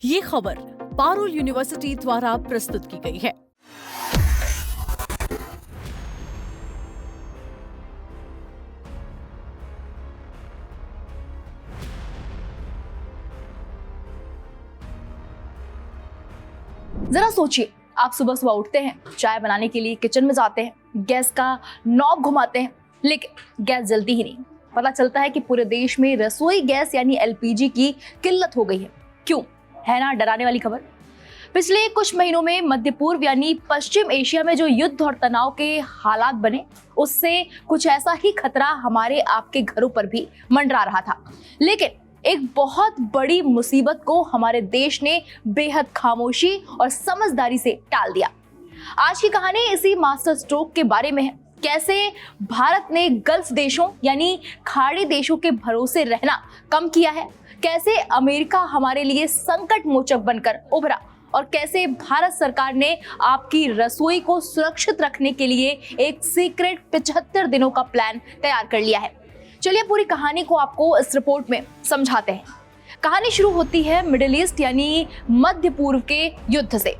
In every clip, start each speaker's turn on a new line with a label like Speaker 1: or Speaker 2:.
Speaker 1: ये खबर पारुल यूनिवर्सिटी द्वारा प्रस्तुत की गई है। जरा सोचिए, आप सुबह सुबह उठते हैं, चाय बनाने के लिए किचन में जाते हैं, गैस का नॉब घुमाते हैं, लेकिन गैस जलती ही नहीं। पता चलता है कि पूरे देश में रसोई गैस यानी एलपीजी की किल्लत हो गई है। क्यों? है ना डराने वाली खबर। पिछले कुछ महीनों में मध्य पूर्व यानी पश्चिम एशिया में जो युद्ध और तनाव के हालात बने, उससे कुछ ऐसा ही खतरा हमारे आपके घरों पर भी मंडरा रहा था। लेकिन एक बहुत बड़ी मुसीबत को हमारे देश ने बेहद खामोशी और समझदारी से टाल दिया। आज की कहानी इसी मास्टर स्ट्रोक के बारे में है। कैसे भारत ने गल्फ देशों यानी खाड़ी देशों के भरोसे रहना कम किया है, कैसे अमेरिका हमारे लिए संकट मोचक बनकर उभरा और कैसे भारत सरकार ने आपकी रसोई को सुरक्षित रखने के लिए एक सीक्रेट 75 दिनों का प्लान तैयार कर लिया है। चलिए पूरी कहानी को आपको इस रिपोर्ट में समझाते हैं। कहानी शुरू होती है मिडिल ईस्ट यानी मध्य पूर्व के युद्ध से।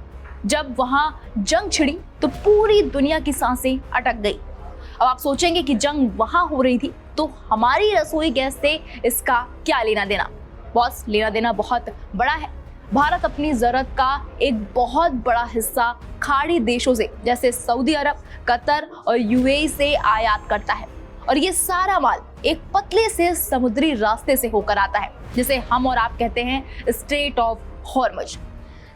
Speaker 1: जब वहां जंग छिड़ी तो पूरी दुनिया की सांसें अटक गई। अब आप सोचेंगे कि जंग वहां हो रही थी तो हमारी रसोई गैस से इसका क्या लेना देना। बॉस, लेना देना बहुत बड़ा है। भारत अपनी जरूरत का एक बहुत बड़ा हिस्सा खाड़ी देशों से जैसे सऊदी अरब, कतर और यूएई से आयात करता है और ये सारा माल एक पतले से समुद्री रास्ते से होकर आता है जिसे हम और आप कहते हैं स्ट्रेट ऑफ हॉर्मुज।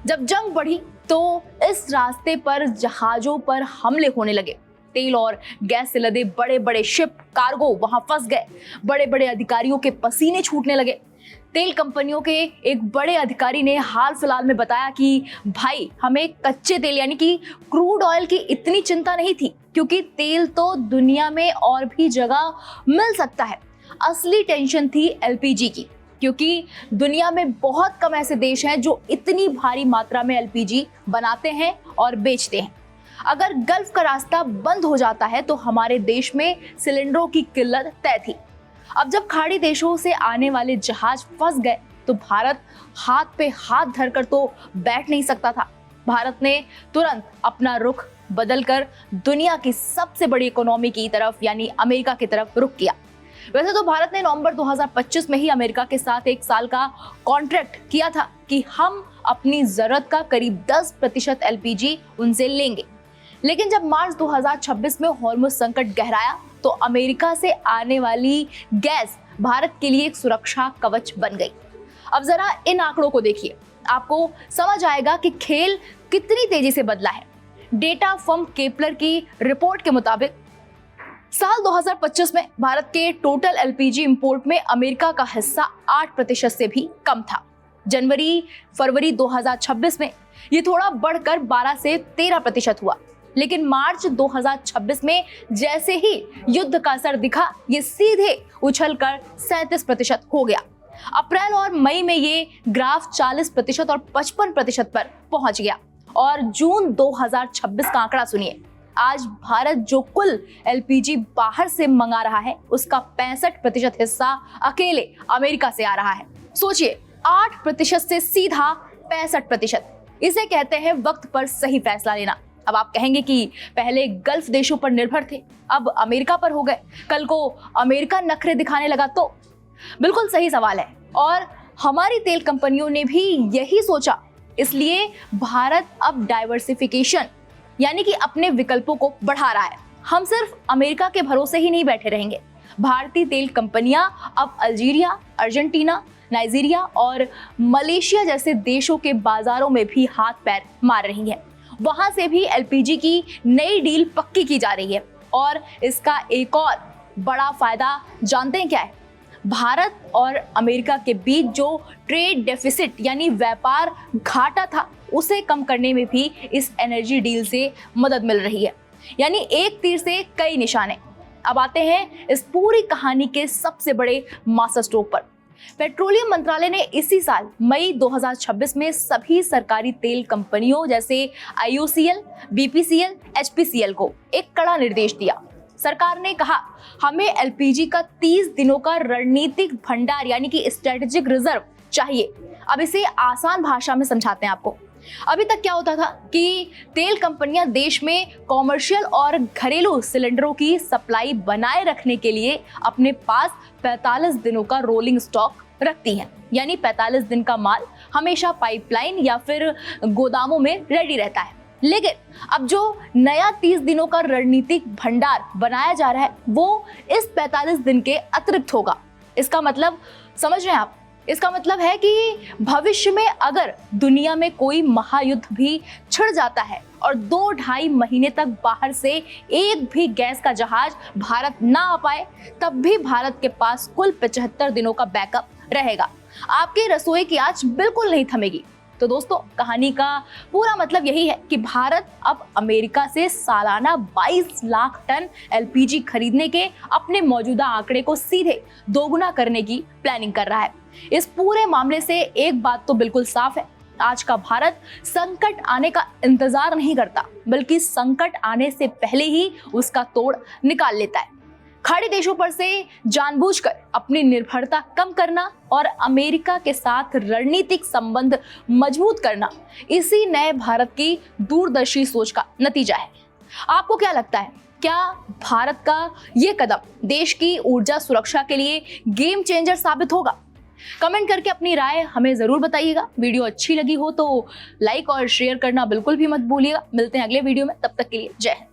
Speaker 1: जब जंग बढ़ी तो इस रास्ते पर जहाजों पर हमले होने लगे। तेल और गैस से लदे बड़े बड़े शिप कार्गो वहां फंस गए। बड़े बड़े अधिकारियों के पसीने छूटने लगे। तेल कंपनियों के एक बड़े अधिकारी ने हाल फिलहाल में बताया कि भाई, हमें कच्चे तेल यानी कि क्रूड ऑयल की इतनी चिंता नहीं थी क्योंकि तेल तो दुनिया में और भी जगह मिल सकता है। असली टेंशन थी एलपीजी की, क्योंकि दुनिया में बहुत कम ऐसे देश हैं जो इतनी भारी मात्रा में एलपीजी बनाते हैं और बेचते हैं। अगर गल्फ का रास्ता बंद हो जाता है तो हमारे देश में सिलेंडरों की किल्लत तय थी। अब जब खाड़ी देशों से आने वाले जहाज फंस गए तो भारत हाथ पे हाथ धरकर तो बैठ नहीं सकता था। भारत ने तुरंत अपना रुख बदलकर दुनिया की सबसे बड़ी इकोनॉमी की तरफ यानी अमेरिका की तरफ रुख किया। वैसे तो भारत ने नवंबर 2025 में ही अमेरिका के साथ एक साल का कॉन्ट्रैक्ट किया था कि हम अपनी जरूरत का करीब 10% एलपीजी उनसे लेंगे। लेकिन जब मार्च 2026 में हॉर्मुज संकट गहराया तो अमेरिका से आने वाली गैस भारत के लिए एक सुरक्षा कवच बन गई। अब जरा इन आंकड़ों को देखिए, आपको समझ आएगा कि खेल कितनी तेजी से बदला है। डेटा फर्म केपलर की रिपोर्ट के मुताबिक साल 2025 में भारत के टोटल एलपीजी इंपोर्ट में अमेरिका का हिस्सा 8% से भी कम था। जनवरी फरवरी 2026 में ये थोड़ा बढ़कर 12 से 13% हुआ। लेकिन मार्च 2026 में जैसे ही युद्ध का असर दिखा, ये सीधे उछलकर 37% हो गया। अप्रैल और मई में ये ग्राफ 40% और 55% पर पहुंच गया। और जून 2026 का आंकड़ा सुनिए, आज भारत जो कुल एलपीजी बाहर से मंगा रहा है उसका 65% हिस्सा अकेले अमेरिका से आ रहा है। सोचिए, 8% से सीधा 65%। इसे कहते हैं वक्त पर सही फैसला लेना। अब आप कहेंगे कि पहले गल्फ देशों पर निर्भर थे, अब अमेरिका पर हो गए, कल को अमेरिका नखरे दिखाने लगा तो? बिल्कुल सही सवाल है और हमारी तेल कंपनियों ने भी यही सोचा। इसलिए भारत अब डाइवर्सिफिकेशन यानी कि अपने विकल्पों को बढ़ा रहा है। हम सिर्फ अमेरिका के भरोसे ही नहीं बैठे रहेंगे। भारतीय तेल कंपनियां अब अल्जीरिया, अर्जेंटीना, नाइजीरिया और मलेशिया जैसे देशों के बाजारों में भी हाथ पैर मार रही हैं। वहां से भी एलपीजी की नई डील पक्की की जा रही है। और इसका एक और बड़ा फायदा जानते हैं क्या है? भारत और अमेरिका के बीच जो ट्रेड डेफिसिट यानी व्यापार घाटा था उसे कम करने में भी इस एनर्जी डील से मदद मिल रही है। यानी एक तीर से कई निशाने। अब आते हैं इस पूरी कहानी के सबसे बड़े मास्टर स्ट्रोक पर। पेट्रोलियम मंत्रालय ने इसी साल मई 2026 में सभी सरकारी तेल कंपनियों जैसे आईओसीएल, बीपीसीएल, एचपीसीएल को एक कड़ा निर्देश दिया। सरकार ने कहा, हमें एलपीजी का 30 दिनों का रणनीतिक भंडार यानी कि स्ट्रेटेजिक रिजर्व चाहिए। अब इसे आसान भाषा में समझाते हैं आपको। अभी तक क्या होता था कि तेल कंपनियां देश में कॉमर्शियल और घरेलू सिलेंडरों की सप्लाई बनाए रखने के लिए अपने पास 45 दिनों का रोलिंग स्टॉक रखती हैं, यानी 45 दिन का माल हमेशा पाइपलाइन या फिर गोदामों में रेडी रहता है। लेकिन अब जो नया 30 दिनों का रणनीतिक भंडार बनाया जा रहा है वो इस 45 दिन के अतिरिक्त होगा। इसका मतलब समझ रहे हैं आप? इसका मतलब है कि भविष्य में अगर दुनिया में कोई महायुद्ध भी छिड़ जाता है और 2-2.5 महीने तक बाहर से एक भी गैस का जहाज भारत ना आ पाए, तब भी भारत के पास कुल 75 दिनों का बैकअप रहेगा। आपकी रसोई की आंच बिल्कुल नहीं थमेगी। तो दोस्तों, कहानी का पूरा मतलब यही है कि भारत अब अमेरिका से सालाना 22 लाख टन एलपीजी खरीदने के अपने मौजूदा आंकड़े को सीधे दोगुना करने की प्लानिंग कर रहा है। इस पूरे मामले से एक बात तो बिल्कुल साफ है, आज का भारत संकट आने का इंतजार नहीं करता, बल्कि संकट आने से पहले ही उसका तोड़ निकाल लेता है। खाड़ी देशों पर से जानबूझकर अपनी निर्भरता कम करना और अमेरिका के साथ रणनीतिक संबंध मजबूत करना इसी नए भारत की दूरदर्शी सोच का नतीजा है। आपको क्या लगता है, क्या भारत का ये कदम देश की ऊर्जा सुरक्षा के लिए गेम चेंजर साबित होगा? कमेंट करके अपनी राय हमें जरूर बताइएगा। वीडियो अच्छी लगी हो तो लाइक और शेयर करना बिल्कुल भी मत भूलिएगा। मिलते हैं अगले वीडियो में, तब तक के लिए जय हिंद।